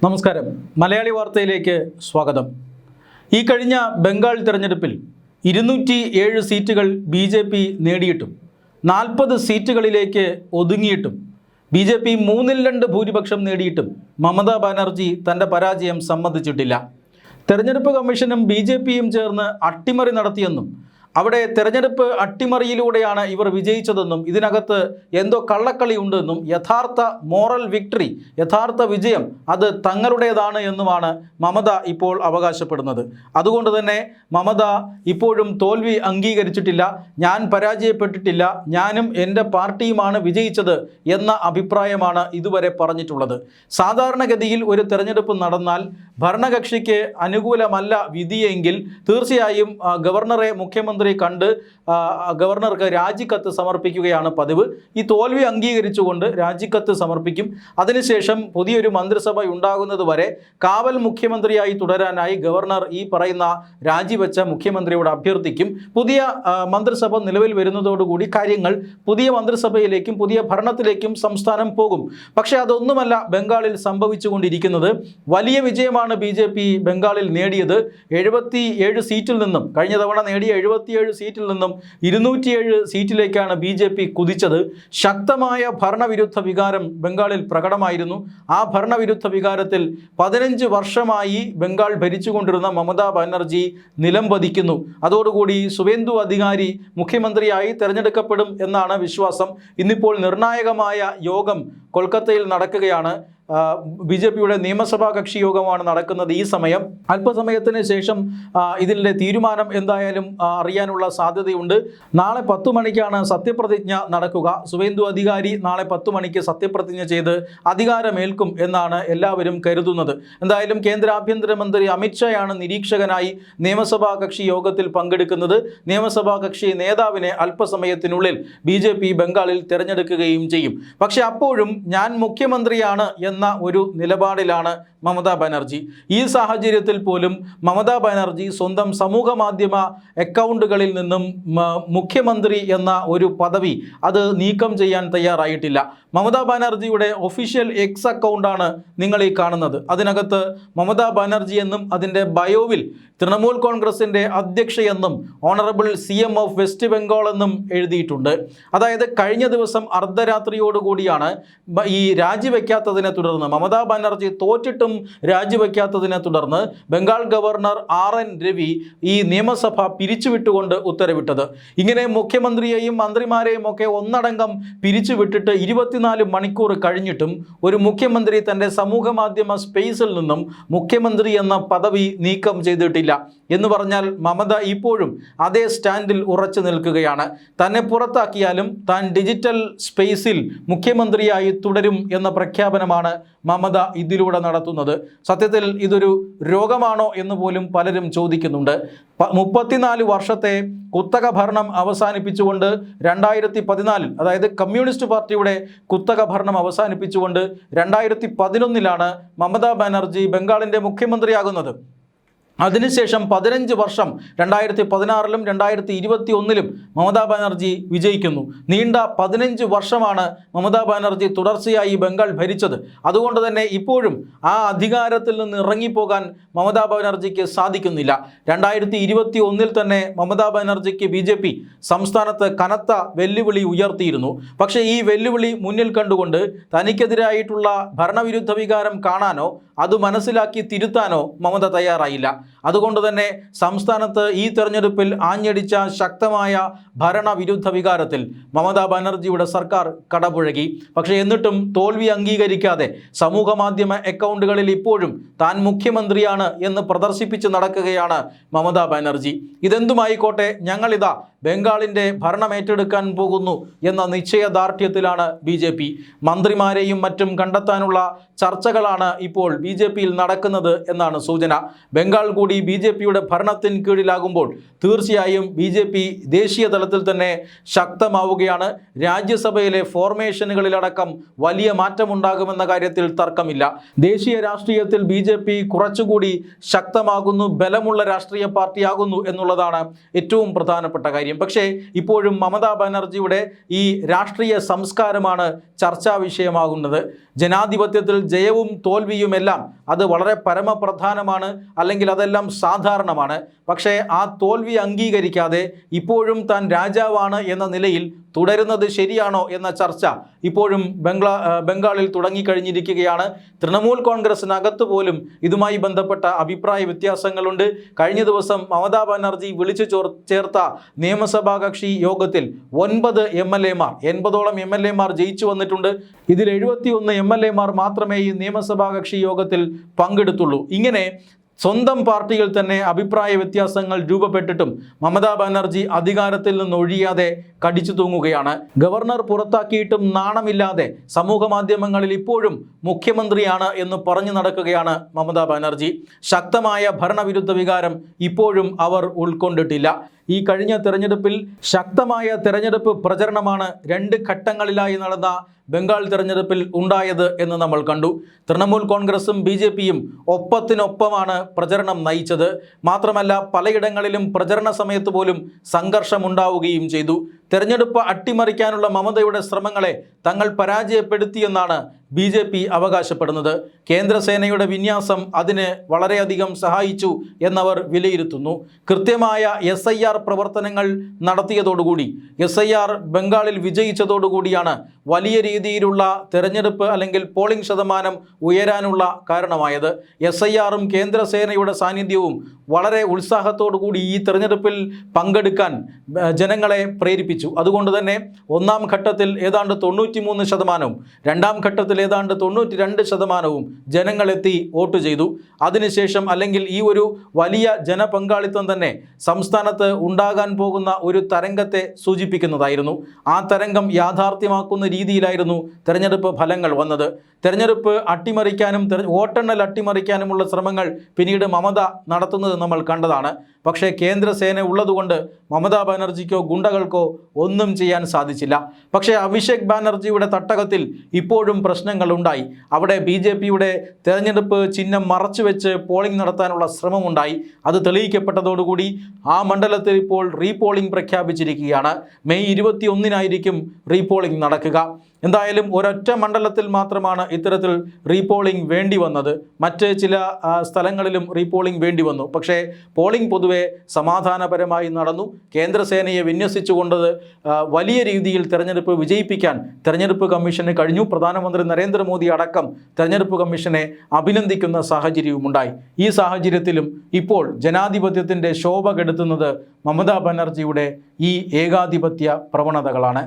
നമസ്കാരം. മലയാളി വാർത്തയിലേക്ക് സ്വാഗതം. ഈ കഴിഞ്ഞ ബംഗാൾ തെരഞ്ഞെടുപ്പിൽ 207 സീറ്റുകൾ BJP നേടിയിട്ടും 40 സീറ്റുകളിലേക്ക് ഒതുങ്ങിയിട്ടും BJP 3-2 ഭൂരിപക്ഷം നേടിയിട്ടും മമതാ ബാനർജി തൻ്റെ പരാജയം സമ്മതിച്ചിട്ടില്ല. തെരഞ്ഞെടുപ്പ് കമ്മീഷനും BJPയും ചേർന്ന് അട്ടിമറി നടത്തിയെന്നും അവിടെ തെരഞ്ഞെടുപ്പ് അട്ടിമറിയിലൂടെയാണ് ഇവർ വിജയിച്ചതെന്നും ഇതിനകത്ത് എന്തോ കള്ളക്കളി ഉണ്ടെന്നും യഥാർത്ഥ മോറൽ വിക്ടറി, യഥാർത്ഥ വിജയം അത് തങ്ങളുടേതാണ് എന്നുമാണ് മമത ഇപ്പോൾ അവകാശപ്പെടുന്നത്. അതുകൊണ്ട് തന്നെ മമത ഇപ്പോഴും തോൽവി അംഗീകരിച്ചിട്ടില്ല. ഞാൻ പരാജയപ്പെട്ടിട്ടില്ല, ഞാനും എൻ്റെ പാർട്ടിയുമാണ് വിജയിച്ചത് എന്ന അഭിപ്രായമാണ് ഇതുവരെ പറഞ്ഞിട്ടുള്ളത്. സാധാരണഗതിയിൽ ഒരു തെരഞ്ഞെടുപ്പ് നടന്നാൽ ഭരണകക്ഷിക്ക് അനുകൂലമല്ല വിധിയെങ്കിൽ തീർച്ചയായും ഗവർണറെ മുഖ്യമന്ത്രി കണ്ട് ഗവർണർക്ക് രാജിക്കത്ത് സമർപ്പിക്കുകയാണ് പതിവ്. ഈ തോൽവി അംഗീകരിച്ചുകൊണ്ട് രാജിക്കത്ത് സമർപ്പിക്കും. അതിനുശേഷം പുതിയൊരു മന്ത്രിസഭ ഉണ്ടാകുന്നത് വരെ കാവൽ മുഖ്യമന്ത്രിയായി തുടരാനായി ഗവർണർ ഈ പറയുന്ന രാജിവെച്ച മുഖ്യമന്ത്രിയോട് അഭ്യർത്ഥിക്കും. പുതിയ മന്ത്രിസഭ നിലവിൽ വരുന്നതോടുകൂടി കാര്യങ്ങൾ പുതിയ മന്ത്രിസഭയിലേക്കും പുതിയ ഭരണത്തിലേക്കും സംസ്ഥാനം പോകും. പക്ഷേ അതൊന്നുമല്ല ബംഗാളിൽ സംഭവിച്ചുകൊണ്ടിരിക്കുന്നത്. വലിയ വിജയമാണ് BJP ബംഗാളിൽ നേടിയത്. 77 സീറ്റിൽ നിന്നും കഴിഞ്ഞ തവണ നേടിയ 77 സീറ്റിൽ നിന്നും 207 സീറ്റിലേക്കാണ് BJP കുതിച്ചത്. ശക്തമായ ഭരണവിരുദ്ധ വികാരം ബംഗാളിൽ പ്രകടമായിരുന്നു. ആ ഭരണവിരുദ്ധ വികാരത്തിൽ 15 വർഷമായി ബംഗാൾ ഭരിച്ചുകൊണ്ടിരുന്ന മമതാ ബാനർജി നിലം പതിക്കുന്നു. അതോടുകൂടി സുവേന്ദു അധികാരി മുഖ്യമന്ത്രിയായി തിരഞ്ഞെടുക്കപ്പെടും എന്നാണ് വിശ്വാസം. ഇന്നിപ്പോൾ നിർണായകമായ യോഗം കൊൽക്കത്തയിൽ നടക്കുകയാണ്. BJPയുടെ നിയമസഭാ കക്ഷി യോഗമാണ് നടക്കുന്നത് ഈ സമയം. അല്പസമയത്തിന് ശേഷം ഇതിൻ്റെ തീരുമാനം എന്തായാലും അറിയാനുള്ള സാധ്യതയുണ്ട്. നാളെ 10 മണിക്കാണ് സത്യപ്രതിജ്ഞ നടക്കുക. സുവേന്ദു അധികാരി നാളെ 10 മണിക്ക് സത്യപ്രതിജ്ഞ ചെയ്ത് അധികാരമേൽക്കും എന്നാണ് എല്ലാവരും കരുതുന്നത്. എന്തായാലും കേന്ദ്ര ആഭ്യന്തരമന്ത്രി അമിത്ഷായാണ് നിരീക്ഷകനായി നിയമസഭാ കക്ഷി യോഗത്തിൽ പങ്കെടുക്കുന്നത്. നിയമസഭാ കക്ഷി നേതാവിനെ അല്പസമയത്തിനുള്ളിൽ BJP ബംഗാളിൽ തിരഞ്ഞെടുക്കുകയും ചെയ്യും. പക്ഷെ അപ്പോഴും ഞാൻ മുഖ്യമന്ത്രിയാണ് എന്ന ഒരു നിലപാടിലാണ് മമതാ ബാനർജി. ഈ സാഹചര്യത്തിൽ പോലും മമതാ ബാനർജി സ്വന്തം സമൂഹ മാധ്യമ അക്കൗണ്ടുകളിൽ നിന്നും മുഖ്യമന്ത്രി എന്ന ഒരു പദവി അത് നീക്കം ചെയ്യാൻ തയ്യാറായിട്ടില്ല. മമതാ ബാനർജിയുടെ ഒഫീഷ്യൽ X അക്കൗണ്ടാണ് നിങ്ങൾ ഈ കാണുന്നത്. അതിനകത്ത് മമതാ ബാനർജി എന്നും അതിൻ്റെ ബയോവിൽ തൃണമൂൽ കോൺഗ്രസിൻ്റെ അധ്യക്ഷയെന്നും honourable CM of West Bengal എന്നും എഴുതിയിട്ടുണ്ട്. അതായത് കഴിഞ്ഞ ദിവസം അർദ്ധരാത്രിയോടുകൂടിയാണ് ഈ രാജിവെക്കാത്തതിനെ തുടർന്ന് മമതാ ബാനർജി തോറ്റിട്ടും രാജിവെക്കാത്തതിനെ തുടർന്ന് ബംഗാൾ ഗവർണർ RN രവി ഈ നിയമസഭ പിരിച്ചുവിട്ടുകൊണ്ട് ഉത്തരവിട്ടത്. ഇങ്ങനെ മുഖ്യമന്ത്രിയെയും മന്ത്രിമാരെയും ഒക്കെ ഒന്നടങ്കം പിരിച്ചുവിട്ടിട്ട് 24 മണിക്കൂർ കഴിഞ്ഞിട്ടും ഒരു മുഖ്യമന്ത്രി തൻ്റെ സമൂഹ മാധ്യമ സ്പേസിൽ നിന്നും മുഖ്യമന്ത്രി എന്ന പദവി നീക്കം ചെയ്തിട്ടില്ല. എന്ന് പറഞ്ഞാൽ മമത ഇപ്പോഴും അതേ സ്റ്റാൻഡിൽ ഉറച്ചു നിൽക്കുകയാണ്. തന്നെ പുറത്താക്കിയാലും താൻ ഡിജിറ്റൽ സ്പേസിൽ മുഖ്യമന്ത്രിയായി തുടരും എന്ന പ്രഖ്യാപനമാണ് മമത ഇതിലൂടെ നടത്തുന്നത്. സത്യത്തിൽ ഇതൊരു രോഗമാണോ എന്ന് പോലും പലരും ചോദിക്കുന്നുണ്ട്. 34 വർഷത്തെ കുത്തക ഭരണം അവസാനിപ്പിച്ചുകൊണ്ട് 2014 അതായത് കമ്മ്യൂണിസ്റ്റ് പാർട്ടിയുടെ കുത്തക ഭരണം അവസാനിപ്പിച്ചുകൊണ്ട് 2011 മമതാ ബാനർജി ബംഗാളിൻ്റെ മുഖ്യമന്ത്രിയാകുന്നത്. അതിനുശേഷം 15 വർഷം 2016-ലും 2021-ലും മമതാ ബാനർജി വിജയിക്കുന്നു. നീണ്ട 15 വർഷമാണ് മമതാ ബാനർജി തുടർച്ചയായി ബംഗാൾ ഭരിച്ചത്. അതുകൊണ്ട് തന്നെ ഇപ്പോഴും ആ അധികാരത്തിൽ നിന്ന് ഇറങ്ങിപ്പോകാൻ മമതാ ബാനർജിക്ക് സാധിക്കുന്നില്ല. 2021-ൽ തന്നെ മമതാ ബാനർജിക്ക് BJP സംസ്ഥാനത്ത് കനത്ത വെല്ലുവിളി ഉയർത്തിയിരുന്നു. പക്ഷേ ഈ വെല്ലുവിളി മുന്നിൽ കണ്ടുകൊണ്ട് തനിക്കെതിരായിട്ടുള്ള ഭരണവിരുദ്ധ വികാരം കാണാനോ അത് മനസ്സിലാക്കി തിരുത്താനോ മമത തയ്യാറായില്ല. അതുകൊണ്ട് തന്നെ സംസ്ഥാനത്ത് ഈ തെരഞ്ഞെടുപ്പിൽ ആഞ്ഞടിച്ച ശക്തമായ ഭരണവിരുദ്ധ വികാരത്തിൽ മമതാ ബാനർജിയുടെ സർക്കാർ കടപുഴകി. പക്ഷേ എന്നിട്ടും തോൽവി അംഗീകരിക്കാതെ സമൂഹ മാധ്യമ അക്കൗണ്ടുകളിൽ ഇപ്പോഴും താൻ മുഖ്യമന്ത്രിയാണ് എന്ന് പ്രദർശിപ്പിച്ച് നടക്കുകയാണ് മമതാ ബാനർജി. ഇതെന്തുമായിക്കോട്ടെ, ഞങ്ങളിതാ ബംഗാളിൻ്റെ ഭരണം ഏറ്റെടുക്കാൻ പോകുന്നു എന്ന നിശ്ചയദാർഢ്യത്തിലാണ് BJP. മന്ത്രിമാരെയും മറ്റും കണ്ടെത്താനുള്ള ചർച്ചകളാണ് ഇപ്പോൾ BJPയിൽ നടക്കുന്നത് എന്നാണ് സൂചന. ബംഗാൾ കൂടി BJPയുടെ ഭരണത്തിന് കീഴിലാകുമ്പോൾ തീർച്ചയായും BJP ദേശീയ തലത്തിൽ തന്നെ ശക്തമാവുകയാണ്. രാജ്യസഭയിലെ ഫോർമേഷനുകളിലടക്കം വലിയ മാറ്റമുണ്ടാകുമെന്ന കാര്യത്തിൽ തർക്കമില്ല. ദേശീയ രാഷ്ട്രീയത്തിൽ BJP കുറച്ചുകൂടി ശക്തമാകുന്നു, ബലമുള്ള രാഷ്ട്രീയ പാർട്ടിയാകുന്നു എന്നുള്ളതാണ് ഏറ്റവും പ്രധാനപ്പെട്ട കാര്യം. പക്ഷേ ഇപ്പോഴും മമതാ ബാനർജിയുടെ ഈ രാഷ്ട്രീയ സംസ്കാരമാണ് ചർച്ചാ വിഷയമാകുന്നത്. ജനാധിപത്യത്തിൽ ജയവും തോൽവിയുമെല്ലാം അത് വളരെ പരമപ്രധാനമാണ്, അല്ലെങ്കിൽ അതെല്ലാം സാധാരണമാണ്. പക്ഷേ ആ തോൽവി അംഗീകരിക്കാതെ ഇപ്പോഴും താൻ രാജാവാണ് എന്ന നിലയിൽ തുടരുന്നത് ശരിയാണോ എന്ന ചർച്ച ഇപ്പോഴും ബംഗാളിൽ തുടങ്ങിക്കഴിഞ്ഞിരിക്കുകയാണ്. തൃണമൂൽ കോൺഗ്രസിനകത്ത് പോലും ഇതുമായി ബന്ധപ്പെട്ട അഭിപ്രായ വ്യത്യാസങ്ങളുണ്ട്. കഴിഞ്ഞ ദിവസം മമതാ ബാനർജി വിളിച്ചു ചേർത്ത നിയമസഭാ കക്ഷി യോഗത്തിൽ 9 MLA-മാർ 80ഓളം MLA-മാർ ജയിച്ചു വന്നിട്ടുണ്ട്. ഇതിൽ 71 MLA-മാർ മാത്രമേ ഈ നിയമസഭാ കക്ഷി യോഗത്തിൽ പങ്കെടുത്തുള്ളൂ. ഇങ്ങനെ സ്വന്തം പാർട്ടിയിൽ തന്നെ അഭിപ്രായ വ്യത്യാസങ്ങൾ രൂപപ്പെട്ടിട്ടും മമതാ ബാനർജി അധികാരത്തിൽ നിന്നൊഴിയാതെ കടിച്ചു തൂങ്ങുകയാണ്. ഗവർണർ പുറത്താക്കിയിട്ടും നാണമില്ലാതെ സമൂഹ മാധ്യമങ്ങളിൽ ഇപ്പോഴും മുഖ്യമന്ത്രിയാണ് എന്ന് പറഞ്ഞു നടക്കുകയാണ് മമതാ ബാനർജി. ശക്തമായ ഭരണവിരുദ്ധ വികാരം ഇപ്പോഴും അവർ ഉൾക്കൊണ്ടിട്ടില്ല. ഈ കഴിഞ്ഞ തെരഞ്ഞെടുപ്പിൽ ശക്തമായ തെരഞ്ഞെടുപ്പ് പ്രചരണമാണ് 2 ഘട്ടങ്ങളിലായി നടന്ന ബംഗാൾ തെരഞ്ഞെടുപ്പിൽ ഉണ്ടായത് എന്ന് നമ്മൾ കണ്ടു. തൃണമൂൽ കോൺഗ്രസും BJP-യും ഒപ്പത്തിനൊപ്പമാണ് പ്രചരണം നയിച്ചത്. മാത്രമല്ല പലയിടങ്ങളിലും പ്രചരണ സമയത്ത് പോലും സംഘർഷമുണ്ടാവുകയും ചെയ്തു. തെരഞ്ഞെടുപ്പ് അട്ടിമറിക്കാനുള്ള മമതയുടെ ശ്രമങ്ങളെ തങ്ങൾ പരാജയപ്പെടുത്തിയെന്നാണ് BJP അവകാശപ്പെടുന്നത്. കേന്ദ്രസേനയുടെ വിന്യാസം അതിന് വളരെയധികം സഹായിച്ചു എന്നവർ വിലയിരുത്തുന്നു. കൃത്യമായ SIR പ്രവർത്തനങ്ങൾ നടത്തിയതോടുകൂടി SIR ബംഗാളിൽ വിജയിച്ചതോടുകൂടിയാണ് വലിയ രീതിയിലുള്ള തെരഞ്ഞെടുപ്പ് അല്ലെങ്കിൽ പോളിംഗ് ശതമാനം ഉയരാനുള്ള കാരണമായത്. SIR-ഉം കേന്ദ്രസേനയുടെ സാന്നിധ്യവും വളരെ ഉത്സാഹത്തോടുകൂടി ഈ തെരഞ്ഞെടുപ്പിൽ പങ്കെടുക്കാൻ ജനങ്ങളെ പ്രേരിപ്പിച്ചു. അതുകൊണ്ട് തന്നെ ഒന്നാം ഘട്ടത്തിൽ ഏതാണ്ട് 93%, രണ്ടാം ഘട്ടത്തിൽ ഏതാണ്ട് 92% ജനങ്ങളെത്തി വോട്ട് ചെയ്തു. അതിനുശേഷം അല്ലെങ്കിൽ ഈ ഒരു വലിയ ജനപങ്കാളിത്തം തന്നെ സംസ്ഥാനത്ത് ഉണ്ടാകാൻ പോകുന്ന ഒരു തരംഗത്തെ സൂചിപ്പിക്കുന്നതായിരുന്നു. ആ തരംഗം യാഥാർത്ഥ്യമാക്കുന്ന രീതിയിലായിരുന്നു തെരഞ്ഞെടുപ്പ് ഫലങ്ങൾ വന്നത്. തെരഞ്ഞെടുപ്പ് അട്ടിമറിക്കാനും വോട്ടെണ്ണൽ അട്ടിമറിക്കാനുമുള്ള ശ്രമങ്ങൾ പിന്നീട് മമത നടത്തുന്നത് നമ്മൾ കണ്ടതാണ്. പക്ഷേ കേന്ദ്രസേന ഉള്ളതുകൊണ്ട് മമതാ ബാനർജിക്കോ ഗുണ്ടകൾക്കോ ഒന്നും ചെയ്യാൻ സാധിച്ചില്ല. പക്ഷേ അഭിഷേക് ബാനർജിയുടെ തട്ടകത്തിൽ ഇപ്പോഴും പ്രശ്നങ്ങളുണ്ടായി. അവിടെ BJP-യുടെ തെരഞ്ഞെടുപ്പ് ചിഹ്നം മറച്ചുവെച്ച് പോളിംഗ് നടത്താനുള്ള ശ്രമമുണ്ടായി. അത് തെളിയിക്കപ്പെട്ടതോടുകൂടി ആ മണ്ഡലത്തിൽ ഇപ്പോൾ റീപോളിംഗ് പ്രഖ്യാപിച്ചിരിക്കുകയാണ്. മെയ് 21-നായിരിക്കും റീപോളിംഗ് നടക്കുക. എന്തായാലും ഒരൊറ്റ മണ്ഡലത്തിൽ മാത്രമാണ് ഇത്തരത്തിൽ റീപോളിംഗ് വേണ്ടി വന്നത്. മറ്റ് ചില സ്ഥലങ്ങളിലും റീപോളിംഗ് വേണ്ടി വന്നു. പക്ഷേ പോളിംഗ് പൊതുവെ സമാധാനപരമായി നടന്നു. കേന്ദ്രസേനയെ വിന്യസിച്ചുകൊണ്ട് വലിയ രീതിയിൽ തെരഞ്ഞെടുപ്പ് വിജയിപ്പിക്കാൻ തെരഞ്ഞെടുപ്പ് കമ്മീഷന് കഴിഞ്ഞു. പ്രധാനമന്ത്രി നരേന്ദ്രമോദി അടക്കം തെരഞ്ഞെടുപ്പ് കമ്മീഷനെ അഭിനന്ദിക്കുന്ന സാഹചര്യവുമുണ്ടായി. ഈ സാഹചര്യത്തിലും ഇപ്പോൾ ജനാധിപത്യത്തിൻ്റെ ശോഭ കെടുത്തുന്നത് മമതാ ബാനർജിയുടെ ഈ ഏകാധിപത്യ പ്രവണതകളാണ്.